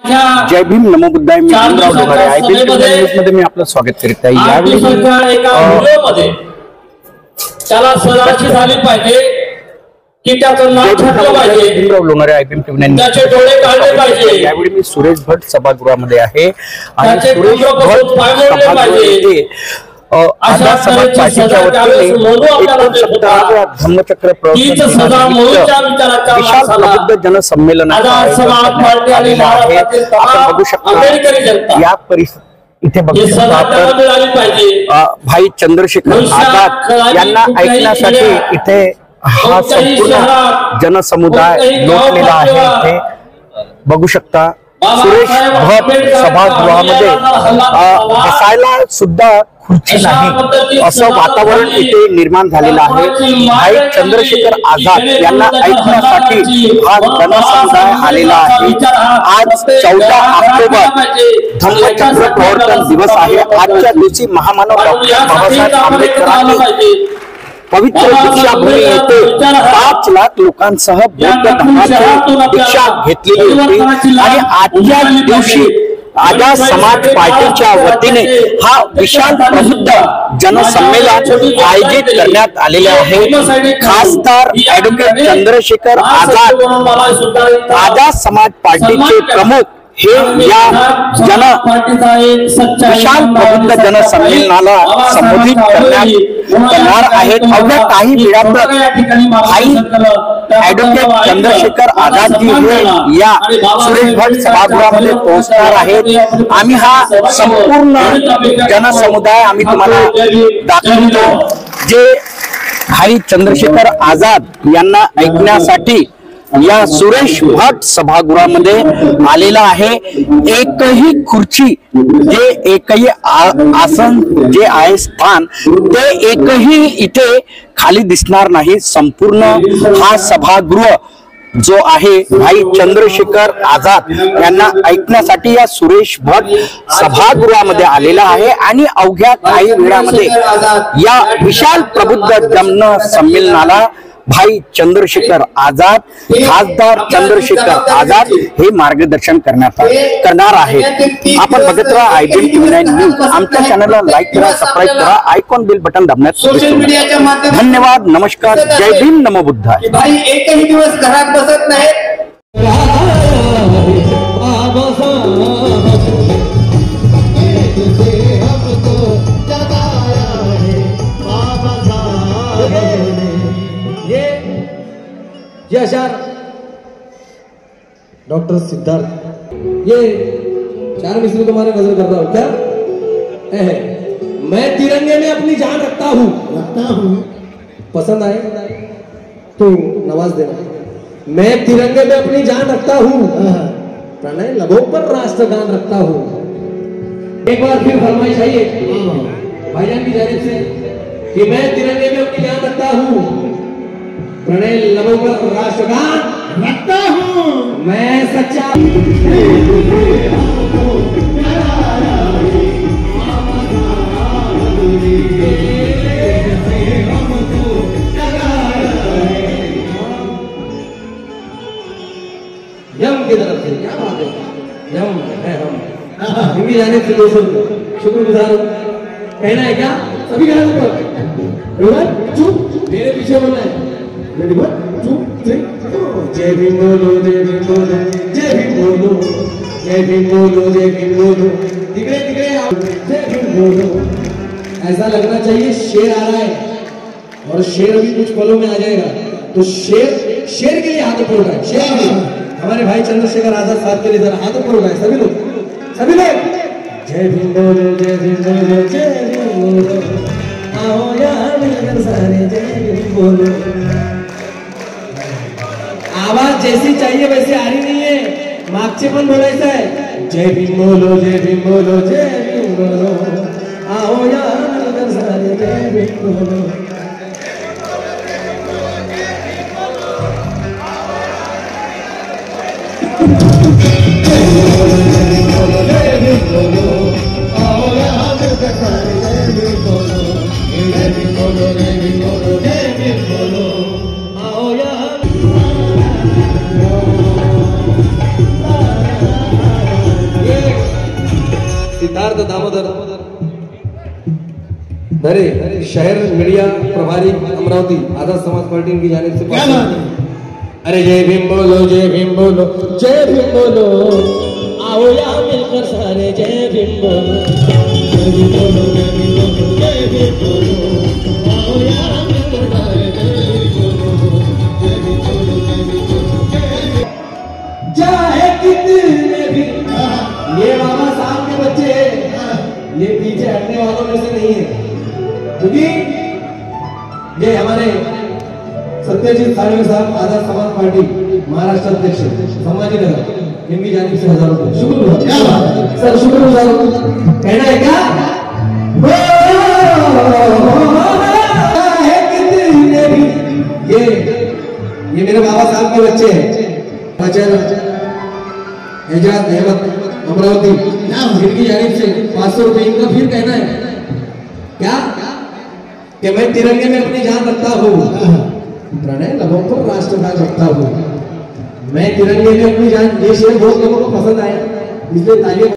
जय भीम नमो बुद्धाय. मी Bhimrao Dongre IBM news मध्ये मी आपलं स्वागत करत आहे. यावेळी त्याला सजाची झाली पाहिजे की त्याचं नाव छाटलं पाहिजे. भीमराव डोंगरे IBM न्यूज त्याचे डोळे काढले पाहिजे. यावेळी मी सुरेश भट सभागृहामध्ये आहे आणि त्याचे सुरेश भट पायमोडले पाहिजे. आझाद समाज पार्टीच्या वतीने धम्मचक्र विशाल प्रबुद्ध जनसंमेलन आपण बघू शकता. या परिस्थिती इथे बघू शकता भाई चंद्रशेखर आझाद यांना ऐकण्यासाठी इथे हा संपूर्ण जनसमुदाय लोटलेला आहे. इथे बघू शकता सुरेश भट सभागृहामध्ये बसायला सुद्धा खुर्ची नाही असं वातावरण इथे निर्माण झालेलं आहे. भाई चंद्रशेखर आझाद यांना ऐकण्यासाठी हा जनसमुदाय आलेला आहे. आज 14 ऑक्टोबर धम्मचक्र प्रवर्तन दिवस आहे. आजच्या दिवशी महामानव डॉक्टर बाबासाहेब आंबेडकरांनी पवित्र दीक्षाभूमी येथे 5 लाख लोकांसह बौद्ध धर्माची दीक्षा घेतलेली होती आणि आजच्या दिवशी आझाद समाज पार्टीच्या वतीने हा विशाल प्रबुद्ध जनसंमेलन आयोजित करण्यात आलेले आहे. खासदार ॲडव्होकेट चंद्रशेखर आझाद समाज पार्टीचे प्रमुख हे या विशाल प्रबुद्ध जनसंमेलनाला संबोधित करणार आहेत. अवघ्या काही वेळात भाई ॲडव्होकेट चंद्रशेखर आझादजी हे या सुरेश भट सभागृहामध्ये पोहोचणार आहेत. आम्ही हा संपूर्ण जनसमुदाय आम्ही तुम्हाला दाखवतो जे भाई चंद्रशेखर आझाद यांना ऐकण्यासाठी या सुरेश भट सभागृहामध्ये आलेला आहे. एकही खुर्ची जे एकही आसन जे आहे स्थान ते एकही इथे खाली दिसणार नाही. संपूर्ण हा सभागृह जो आहे भाई चंद्रशेखर आझाद यांना ऐकण्यासाठी या सुरेश भट सभागृहामध्ये आलेला आहे आणि अवघ्या काही वेळामध्ये या विशाल प्रबुद्ध जनसंमेलनाला भाई चंद्रशेखर आझाद खासदार चंद्रशेखर आझाद हे मार्गदर्शन करणार आहेत. आपण बघत राहा IBM न्यूज. आमच्या चॅनलला लाईक करा, सबस्क्राईब करा, आयकॉन बेल बटन दाबण्यात धन्यवाद. नमस्कार. जय भीम नमो बुद्धाय. भाई एकही दिवस घरात बसत नाही. ये अशार डॉक्टर सिद्धार्थ, ये 4 मिसरी तुम्हारे नजर करता हूं क्या? मैं तिरंगे में अपनी जान रखता हूं पसंद आए तो नवाज देना. मैं तिरंगे में अपनी जान रखता हूं, प्रणय लबों पर राष्ट्रगान रखता हूं. एक बार फिर फरमाइश आइए भाईजान की जानिब से कि मैं तिरंगे में अपनी जान रखता हूं, प्रणय लबों पर राष्ट्रगान रखता हूं. मैं सच्चा यम की तरफ से क्या बात है. यम है हम इनकी जाने से दोस्तों शुक्रगुजार हूं. कहना है क्या सभी कहना चुप मेरे पीछे बोलना है. Ready, 1, 2, 3, go. जय भीम बोलो, जय भीम बोलो, जय भीम बोलो, जय भीम बोलो, जय भीम बोलो. दिखरे जय भीम बोलो. ऐसा लगना चाहिए शेर आ रहा है और शेर भी कुछ पलों में आ जाएगा. तो शेर के लिए हाथ ऊपर उठाए. शेर के लिए हमारे भाई चंद्रशेखर आझाद साहब के लिए जरा हाथ ऊपर उठाए सभी लोग. जय भीम बोलो, जय भीम बोलो, जय भीम बोलो. आओ यार मिलकर सारे जय भीम बोलो. आवाज जैसी चाहिए वैसे आ रही नहीं है. मागचे पण बोलायचं आहे. जय भीम बोलो, जय भीम बोलो, जय भीम बोलो. आओ यार सारे जय भीम बोलो. जय भीम बोलो, आओ यार सारे जय भीम बोलो. जय भीम बोलो, जय भीम बोलो, जय भीम बोलो. आओ यार सिद्धार्थ दामोदर धरे, शहर मीडिया प्रभारी अमरावती, आजाद समाज पार्टी की जानिब से। क्या बात है? अरे जय भीम बोलो, जय भीम बोलो, जय भीम बोलो, आओ यहाँ मिलकर सारे जय भीम बोलो, जय भीम बोलो, जय भीम बोलो, जय भीम बोलो, आओ यहाँ मिलकर सारे जय भीम बोलो, जय भीम बोलो, जय भीम बोलो, जय भीम। चाहे कितने भी ये बाबा साहब के बच्चे हैं, ये पीछे हटने वालों में से नहीं है, क्योंकि ये हमारे सत्यजीत साळवे साहब, आजाद समाज पार्टी महाराष्ट्र अध्यक्ष, संभाजीनगर, इनकी जानिब से 1000 रुपए। शुक्र सर, शुक्रगुजार। कहना है क्या? है कितने भी ये मेरे बाबा साहब के बच्चे हैं, अजय एजाज अहमद अमरावती, इनकी जानिब से 500 रुपए। इनका फिर कहना है क्या कि मैं तिरंगे में अपनी जान रखता हूँ, प्रणय लोगों को राष्ट्र का रखता हूँ, मैं तिरंगे में अपनी जान। ये शेर बहुत लोगों को पसंद आया, इसलिए तालियां